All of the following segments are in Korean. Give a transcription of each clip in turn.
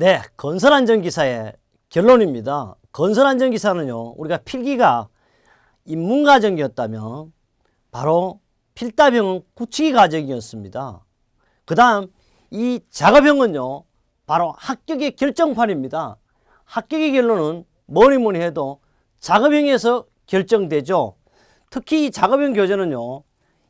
네, 건설안전기사의 결론입니다. 건설안전기사는요, 우리가 필기가 입문과정이었다면 바로 필답형은 굳히기 과정이었습니다. 그 다음 이 작업형은요, 바로 합격의 결정판입니다. 합격의 결론은 뭐니 해도 작업형에서 결정되죠. 특히 이 작업형 교재는요,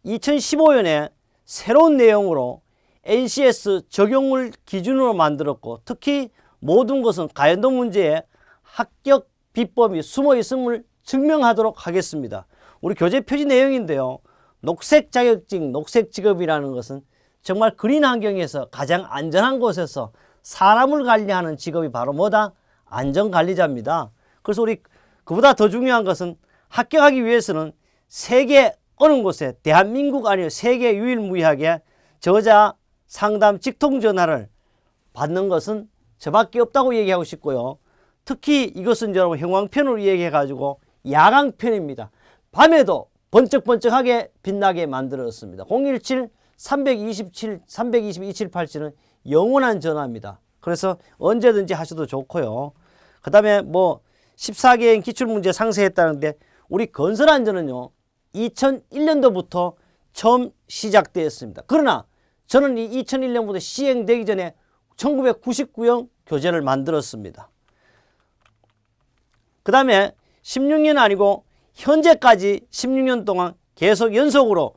2015년에 새로운 내용으로 NCS 적용을 기준으로 만들었고, 특히 모든 것은 가연도 문제에 합격 비법이 숨어 있음을 증명하도록 하겠습니다. 우리 교재 표지 내용인데요, 녹색 자격증, 녹색 직업이라는 것은 정말 그린 환경에서 가장 안전한 곳에서 사람을 관리하는 직업이 바로 뭐다? 안전관리자입니다. 그래서 우리 그보다 더 중요한 것은 합격하기 위해서는 세계 어느 곳에, 대한민국 아니요 세계 유일무이하게 저자 상담 직통 전화를 받는 것은 저밖에 없다고 얘기하고 싶고요. 특히 이것은 여러분 형광펜으로 얘기해 가지고 야광펜입니다. 밤에도 번쩍번쩍하게 빛나게 만들었습니다. 017-327-322-787은 영원한 전화입니다. 그래서 언제든지 하셔도 좋고요. 그 다음에 뭐 14개의 기출문제 상세했다는데, 우리 건설안전은요 2001년도부터 처음 시작되었습니다. 그러나 저는 이 2001년부터 시행되기 전에 1999년 교재를 만들었습니다. 그 다음에 16년 아니고 현재까지 16년 동안 계속 연속으로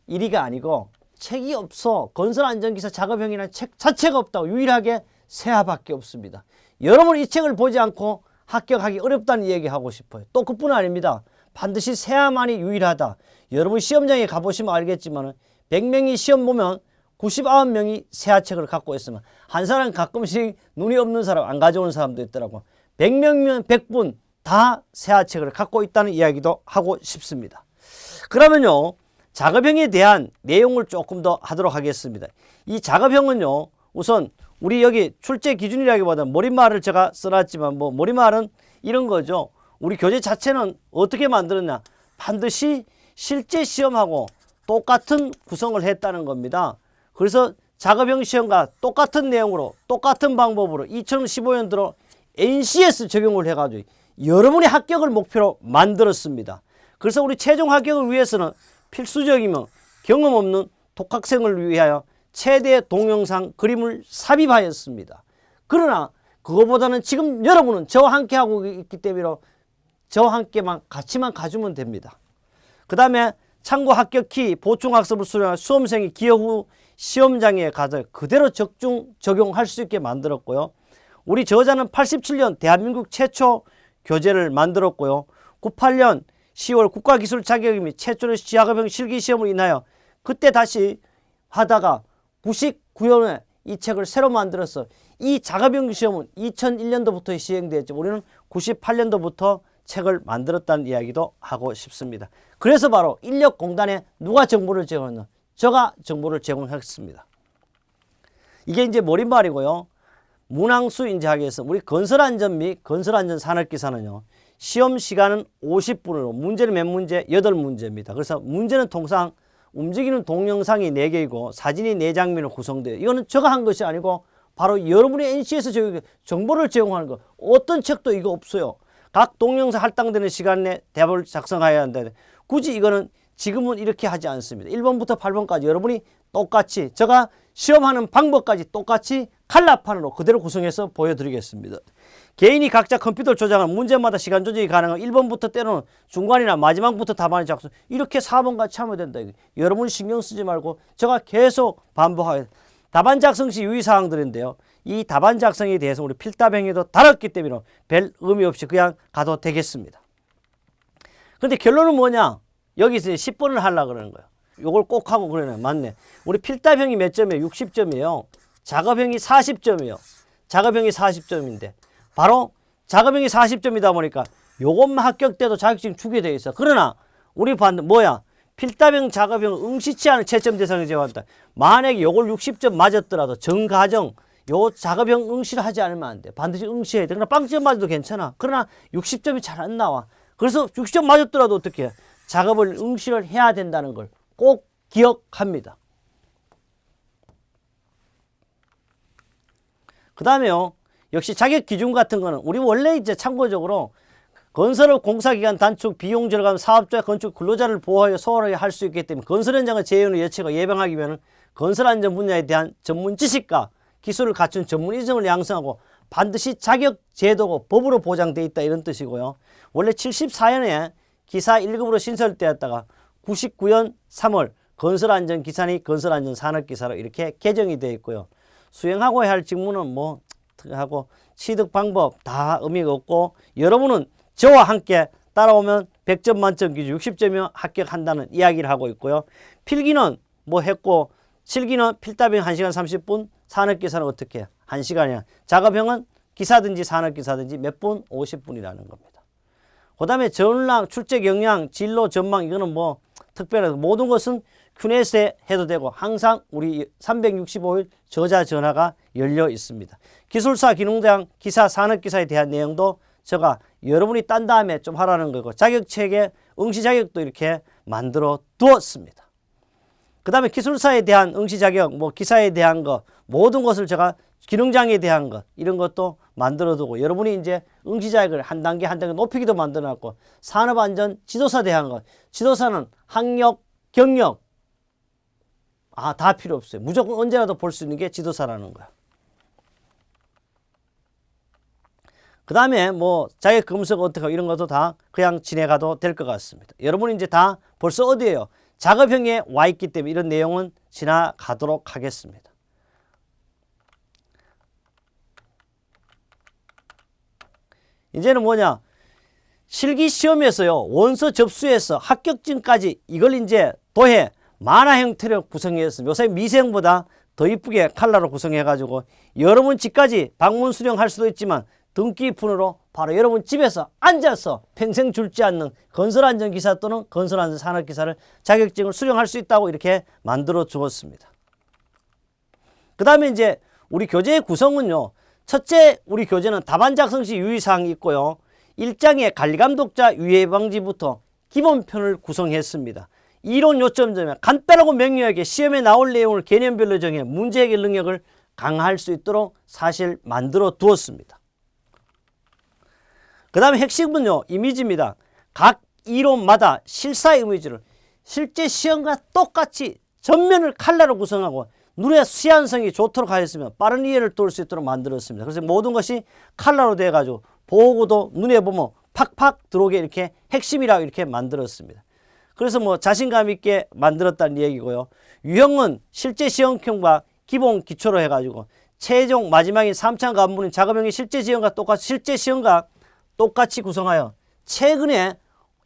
1위가 아니고 책이 없어. 건설안전기사 작업형이라는 책 자체가 없다고, 유일하게 세화밖에 없습니다. 여러분 이 책을 보지 않고 합격하기 어렵다는 얘기하고 싶어요. 또 그뿐 아닙니다. 반드시 세화만이 유일하다. 여러분 시험장에 가보시면 알겠지만 100명이 시험 보면 99명이 세화책을 갖고 있으면 한 사람 가끔씩 눈이 없는 사람 안 가져오는 사람도 있더라고. 100명이면 100분 다 세화책을 갖고 있다는 이야기도 하고 싶습니다. 그러면요, 작업형에 대한 내용을 조금 더 하도록 하겠습니다. 이 작업형은요, 우선 우리 여기 출제 기준이라기보다는 머릿말을 제가 써놨지만, 뭐 머릿말은 이런 거죠. 우리 교재 자체는 어떻게 만들었냐, 반드시 실제 시험하고 똑같은 구성을 했다는 겁니다. 그래서 작업형 시험과 똑같은 내용으로 똑같은 방법으로 2015년도로 NCS 적용을 해가지고 여러분의 합격을 목표로 만들었습니다. 그래서 우리 최종 합격을 위해서는 필수적이며 경험 없는 독학생을 위하여 최대 동영상 그림을 삽입하였습니다. 그러나 그거보다는 지금 여러분은 저와 함께 하고 있기 때문에 저와 함께만 같이만 가주면 됩니다. 그 다음에 참고 합격키 보충학습을 수료한 수험생이 기여 후 시험장에 가서 그대로 적용할 수 있게 만들었고요. 우리 저자는 87년 대한민국 최초 교재를 만들었고요. 98년 10월 국가기술 자격증 및 최초의 작업형 실기시험으로 인하여 그때 다시 하다가 99년에 이 책을 새로 만들어서, 이 작업형 시험은 2001년도부터 시행되었죠. 우리는 98년도부터 책을 만들었다는 이야기도 하고 싶습니다. 그래서 바로 인력공단에 누가 정보를 제공했나? 제가 정보를 제공했습니다. 이게 이제 머릿말이고요. 문항수 이제 하겠습니다. 우리 건설안전 및 건설안전 산업기사는요, 시험 시간은 50분으로 문제는 몇 문제? 8문제입니다. 그래서 문제는 통상 움직이는 동영상이 4개이고 사진이 4장면으로 구성돼요. 이거는 제가 한 것이 아니고 바로 여러분의 NC에서 정보를 제공하는 거. 어떤 책도 이거 없어요. 각 동영상 할당되는 시간 내에 대답을 작성해야 한다는데, 굳이 이거는 지금은 이렇게 하지 않습니다. 1번부터 8번까지 여러분이 똑같이, 제가 시험하는 방법까지 똑같이 칼라판으로 그대로 구성해서 보여드리겠습니다. 개인이 각자 컴퓨터를 조작하는 문제마다 시간 조정이 가능한 1번부터 때로는 중간이나 마지막부터 답안을 작성, 이렇게 4번까지 하면 된다. 여러분 신경 쓰지 말고 제가 계속 반복하겠습니다. 답안 작성 시 유의사항들인데요, 이 답안 작성에 대해서 우리 필답형에도 다뤘기 때문에 별 의미 없이 그냥 가도 되겠습니다. 근데 결론은 뭐냐? 여기서 10번을 하려고 그러는 거예요. 요걸 꼭 하고 그러네. 맞네. 우리 필답형이 몇 점이에요? 60점이에요. 작업형이 40점이에요. 작업형이 40점인데 바로 작업형이 40점이다 보니까 요것만 합격돼도 자격증 주게 돼 있어. 그러나 우리 반대 뭐야? 필답형 작업형 응시치 않은 채점 대상을 제외한다. 만약에 요걸 60점 맞았더라도 전가정 요 작업형 응시를 하지 않으면 안 돼. 반드시 응시해야 돼. 그러나 빵점 맞아도 괜찮아. 그러나 60점이 잘 안 나와. 그래서 60점 맞았더라도 어떻게 해? 작업을 응시를 해야 된다는 걸 꼭 기억합니다. 그 다음에요. 역시 자격 기준 같은 거는 우리 원래 이제 참고적으로 건설업 공사기간 단축, 비용 절감, 사업자, 건축 근로자를 보호하여 소홀하게 할 수 있기 때문에 건설 현장의 재해의 예측과 예방하기 위해서는 건설 안전 분야에 대한 전문 지식과 기술을 갖춘 전문 인성을 양성하고 반드시 자격 제도고 법으로 보장되어 있다 이런 뜻이고요. 원래 74년에 기사 1급으로 신설되었다가 99년 3월 건설안전기사니 건설안전산업기사로 이렇게 개정이 되어 있고요. 수행하고 할 직무는 뭐 하고 취득 방법 다 의미가 없고 여러분은 저와 함께 따라오면 100점 만점 기준 60점이면 합격한다는 이야기를 하고 있고요. 필기는 뭐 했고 실기는 필답은 1시간 30분, 산업기사는 어떻게 1시간이야. 작업형은 기사든지 산업기사든지 몇 분? 50분이라는 겁니다. 그 다음에 전랑, 출제 경향, 진로, 전망 이거는 뭐 특별하게 모든 것은 큐넷에 해도 되고 항상 우리 365일 저자 전화가 열려 있습니다. 기술사, 기능장, 기사, 산업기사에 대한 내용도 제가 여러분이 딴 다음에 좀 하라는 거고 자격체계, 응시 자격도 이렇게 만들어 두었습니다. 그 다음에 기술사에 대한 응시 자격, 뭐 기사에 대한 거 모든 것을 제가 기능장에 대한 것 이런 것도 만들어 두고 여러분이 이제 응시 자격을 한 단계 한 단계 높이기도 만들어 놨고 산업안전 지도사 대한 것 지도사는 학력, 경력 다 필요 없어요. 무조건 언제라도 볼 수 있는 게 지도사라는 거야. 그 다음에 뭐 자격 검색 어떻게 하고 이런 것도 다 그냥 지내가도 될 것 같습니다. 여러분이 이제 다 벌써 어디에요? 작업형에 와 있기 때문에 이런 내용은 지나가도록 하겠습니다. 이제는 뭐냐? 실기시험에서요. 원서 접수해서 합격증까지 이걸 이제 도해 만화 형태로 구성했습니다. 요새 미생보다 더 이쁘게 칼라로 구성해가지고 여러분 집까지 방문 수령할 수도 있지만 등기푼으로 바로 여러분 집에서 앉아서 평생 줄지 않는 건설안전기사 또는 건설안전산업기사를 자격증을 수령할 수 있다고 이렇게 만들어 주었습니다. 그 다음에 이제 우리 교재의 구성은요. 첫째 우리 교재는 답안 작성 시 유의사항이 있고요. 1장에 관리감독자 유해방지부터 기본편을 구성했습니다. 이론 요점 점에 간단하고 명료하게 시험에 나올 내용을 개념별로 정해 문제 해결 능력을 강화할 수 있도록 사실 만들어 두었습니다. 그 다음에 핵심은요. 이미지입니다. 각 이론마다 실사 이미지를 실제 시험과 똑같이 전면을 칼라로 구성하고 눈의 시안성이 좋도록 하였으며 빠른 이해를 도울 수 있도록 만들었습니다. 그래서 모든 것이 칼라로 돼가지고 보고도 눈에 보면 팍팍 들어오게 이렇게 핵심이라고 이렇게 만들었습니다. 그래서 뭐 자신감 있게 만들었다는 얘기고요. 유형은 실제 시험형과 기본 기초로 해가지고 최종 마지막인 3차 관문인 작업형의 실제 시험과 똑같이 구성하여 최근에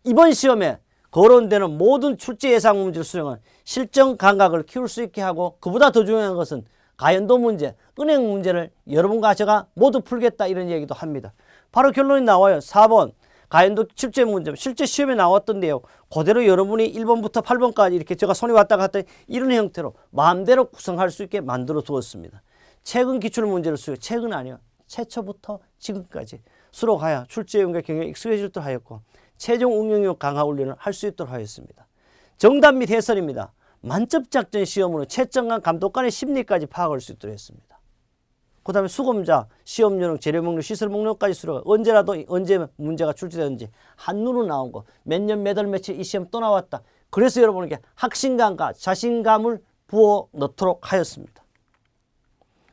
이번 시험에 거론되는 모든 출제 예상 문제를 수령한 실전 감각을 키울 수 있게 하고 그보다 더 중요한 것은 가연도 문제, 은행 문제를 여러분과 제가 모두 풀겠다 이런 얘기도 합니다. 바로 결론이 나와요. 4번 가연도 출제 문제 실제 시험에 나왔던데요. 그대로 여러분이 1번부터 8번까지 이렇게 제가 손이 왔다 갔다 이런 형태로 마음대로 구성할 수 있게 만들어 두었습니다. 최근 기출 문제를 최근 아니요. 최초부터 지금까지 수록하여 출제용과 경영에 익숙해지도록 하였고 최종 응용력 강화 훈련을 할 수 있도록 하였습니다. 정답 및 해설입니다. 만점작전 시험으로 채점관 감독관의 심리까지 파악할 수 있도록 했습니다. 그 다음에 수검자, 시험 요령, 재료 목록, 시설 목록까지 수록 언제라도 언제 문제가 출제되는지 한눈으로 나온 거 몇 년 몇 월 며칠 이 시험 또 나왔다. 그래서 여러분에게 확신감과 자신감을 부어 넣도록 하였습니다.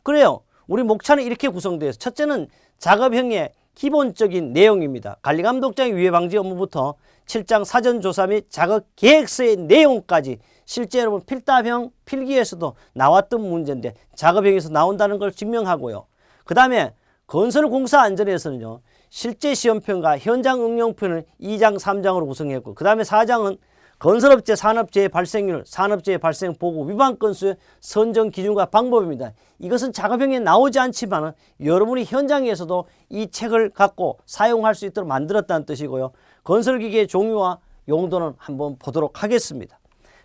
그래요. 우리 목차는 이렇게 구성되어 있어요. 첫째는 작업형의 기본적인 내용입니다. 관리감독장의 유해방지 업무부터 7장 사전조사 및 작업계획서의 내용까지 실제 여러분 필답형 필기에서도 나왔던 문제인데 작업형에서 나온다는 걸 증명하고요. 그 다음에 건설공사 안전에서는요. 실제 시험편과 현장 응용편을 2장 3장으로 구성했고 그 다음에 4장은 건설업체 산업재해 발생률, 산업재해 발생 보고 위반 건수의 선정 기준과 방법입니다. 이것은 작업형에 나오지 않지만 여러분이 현장에서도 이 책을 갖고 사용할 수 있도록 만들었다는 뜻이고요. 건설기계의 종류와 용도는 한번 보도록 하겠습니다.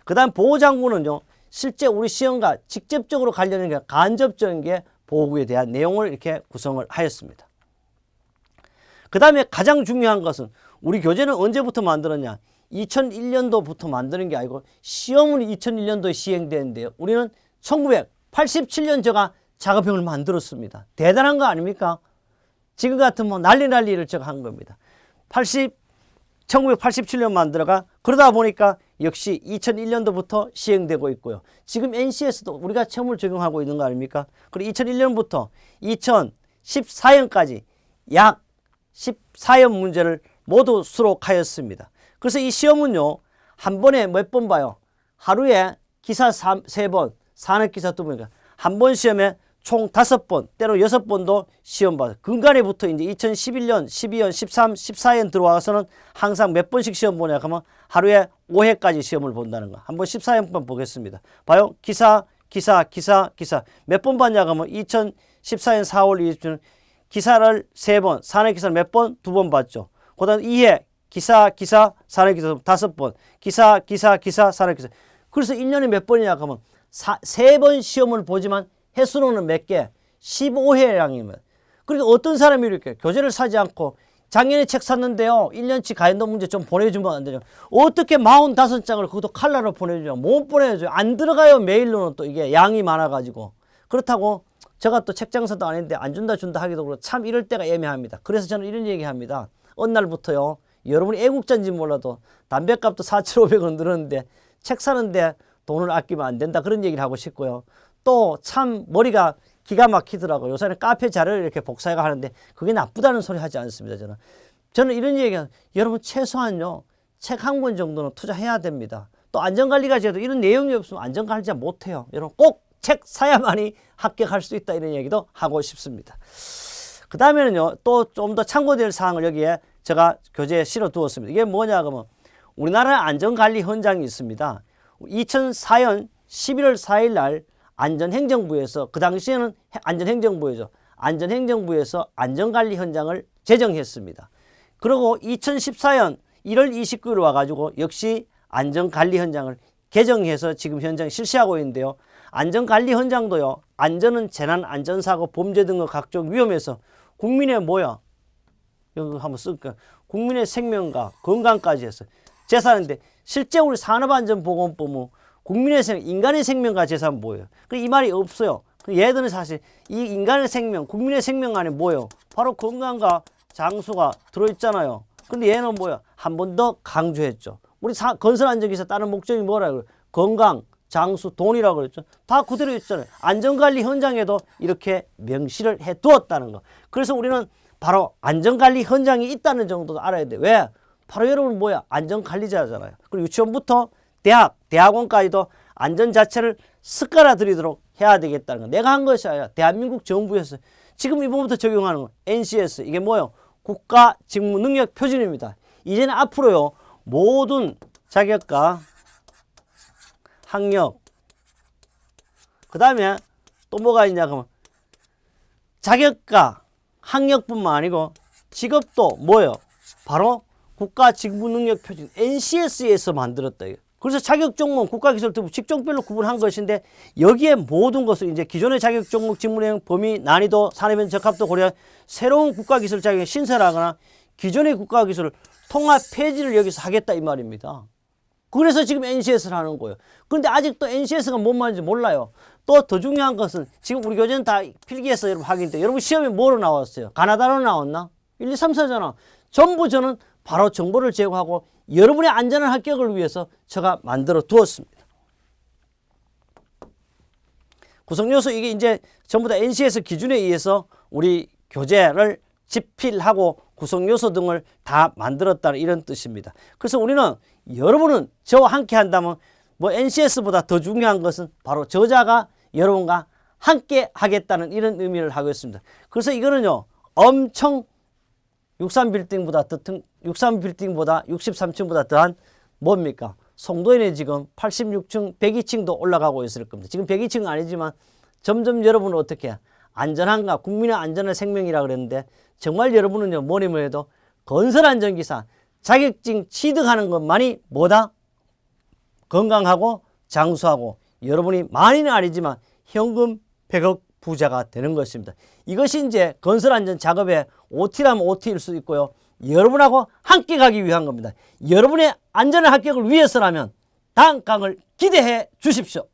그 다음 보호장구는요. 실제 우리 시험과 직접적으로 관련된 게 간접적인 게 보호구에 대한 내용을 이렇게 구성을 하였습니다. 그 다음에 가장 중요한 것은 우리 교재는 언제부터 만들었냐. 2001년도부터 만드는 게 아니고 시험은 2001년도에 시행되는데요. 우리는 1987년 제가 작업형을 만들었습니다. 대단한 거 아닙니까? 지금 같은 뭐 난리를 제가 한 겁니다. 1987년 만들어가 그러다 보니까 역시 2001년도부터 시행되고 있고요. 지금 NCS도 우리가 처음을 적용하고 있는 거 아닙니까? 그리고 2001년부터 2014년까지 약 14연 문제를 모두 수록하였습니다. 그래서 이 시험은요, 한 번에 몇 번 봐요? 하루에 기사 3번, 산업기사 2번이니까 한 번 시험에 총 5번, 때로 6번도 시험 봐요. 근간에부터 이제 2011년, 12년, 13, 14년 들어와서는 항상 몇 번씩 시험 보냐 하면 하루에 5회까지 시험을 본다는 거. 한번 14년만 보겠습니다. 봐요. 기사. 몇 번 봤냐 하면 2014년 4월 20일 기사를 3번, 산업기사를 몇 번? 2번 봤죠. 그 다음 2회 기사, 산업기사 5번, 기사, 산업기사. 그래서 1년에 몇 번이냐 하면 3번 시험을 보지만 횟수로는 몇 개? 15회량이면. 그러니까 어떤 사람이 이렇게 교재를 사지 않고 작년에 책 샀는데요, 1년치 가연도 문제 좀 보내주면 안 되죠. 어떻게 45장을 그것도 칼라로 보내주죠. 못 보내줘요. 안 들어가요. 메일로는 또 이게 양이 많아가지고. 그렇다고 제가 또 책 장사도 아닌데 안 준다 하기도 그렇고 참 이럴 때가 애매합니다. 그래서 저는 이런 얘기합니다. 어느 날부터요, 여러분이 애국자인지 몰라도 담배값도 4,500원 늘었는데 책 사는데 돈을 아끼면 안 된다, 그런 얘기를 하고 싶고요. 또 참 머리가 기가 막히더라고요. 요새는 카페 자료를 이렇게 복사해가 하는데 그게 나쁘다는 소리 하지 않습니다. 저는 이런 얘기가, 여러분 최소한요, 책 한 권 정도는 투자해야 됩니다. 또 안전관리가제도 이런 내용이 없으면 안전관리자 못해요. 여러분 꼭 책 사야만이 합격할 수 있다, 이런 얘기도 하고 싶습니다. 그 다음에는요, 또 좀 더 참고될 사항을 여기에 제가 교재에 실어 두었습니다. 이게 뭐냐 하면 우리나라 안전관리 현장이 있습니다. 2004년 11월 4일 날 안전행정부에서, 그 당시에는 안전행정부죠. 안전행정부에서 안전관리 현장을 제정했습니다. 그리고 2014년 1월 29일 와가지고 역시 안전관리 현장을 개정해서 지금 현장 실시하고 있는데요. 안전관리 현장도요, 안전은 재난, 안전사고, 범죄 등의 각종 위험에서 국민의 뭐야? 여기 한번 쓸까? 국민의 생명과 건강까지 해서 재산인데, 실제 우리 산업안전보건법은 국민의 생명, 인간의 생명과 재산 뭐예요? 이 말이 없어요. 얘들은 사실 이 인간의 생명, 국민의 생명 안에 뭐예요? 바로 건강과 장수가 들어있잖아요. 근데 얘는 뭐야? 한 번 더 강조했죠. 우리 건설안전기사 다른 목적이 뭐라고요? 건강, 장수, 돈이라고 그랬죠. 다 그대로 있잖아요. 안전관리 현장에도 이렇게 명시를 해 두었다는 거. 그래서 우리는 바로 안전관리 현장이 있다는 정도도 알아야 돼. 왜? 바로 여러분 뭐야? 안전관리자잖아요. 그리고 유치원부터 대학원까지도 안전 자체를 습관화들이도록 해야 되겠다는 거. 내가 한 것이 아니라 대한민국 정부에서 지금 이번부터 적용하는 거, NCS, 이게 뭐예요? 국가직무능력표준입니다. 이제는 앞으로요, 모든 자격과 학력, 그 다음에 또 뭐가 있냐 그러면 자격과 학력뿐만 아니고 직업도 뭐예요? 바로 국가직무능력표준 NCS에서 만들었다. 그래서 자격종목, 국가기술특부 직종별로 구분한 것인데, 여기에 모든 것을 이제 기존의 자격종목, 직무내용, 범위, 난이도, 산업현 적합도 고려한 새로운 국가기술 자격을 신설하거나 기존의 국가기술 통합 폐지를 여기서 하겠다, 이 말입니다. 그래서 지금 NCS를 하는 거예요. 그런데 아직도 NCS가 뭔 말인지 몰라요. 또 더 중요한 것은 지금 우리 교재는 다 필기해서 여러분 확인돼. 여러분 시험에 뭐로 나왔어요? 가나다로 나왔나? 1, 2, 3, 4잖아. 전부 저는 바로 정보를 제공하고 여러분의 안전한 합격을 위해서 제가 만들어 두었습니다. 구성요소, 이게 이제 전부 다 NCS 기준에 의해서 우리 교재를 집필하고 구성요소 등을 다 만들었다는 이런 뜻입니다. 그래서 우리는, 여러분은 저와 함께 한다면 뭐 NCS보다 더 중요한 것은 바로 저자가 여러분과 함께 하겠다는 이런 의미를 하고 있습니다. 그래서 이거는요, 엄청 63빌딩보다 63층보다 더한 뭡니까? 송도에는 지금 86층, 102층도 올라가고 있을 겁니다. 지금 102층은 아니지만 점점 여러분은 어떻게 안전한가, 국민의 안전한 생명이라 그랬는데, 정말 여러분은요, 뭐니 뭐해도 건설안전기사 자격증 취득하는 것만이 뭐다? 건강하고 장수하고 여러분이 많이는 아니지만 현금 100억 부자가 되는 것입니다. 이것이 이제 건설안전 작업의 OT라면 OT일 수 있고요, 여러분하고 함께 가기 위한 겁니다. 여러분의 안전한 합격을 위해서라면 다음 강을 기대해 주십시오.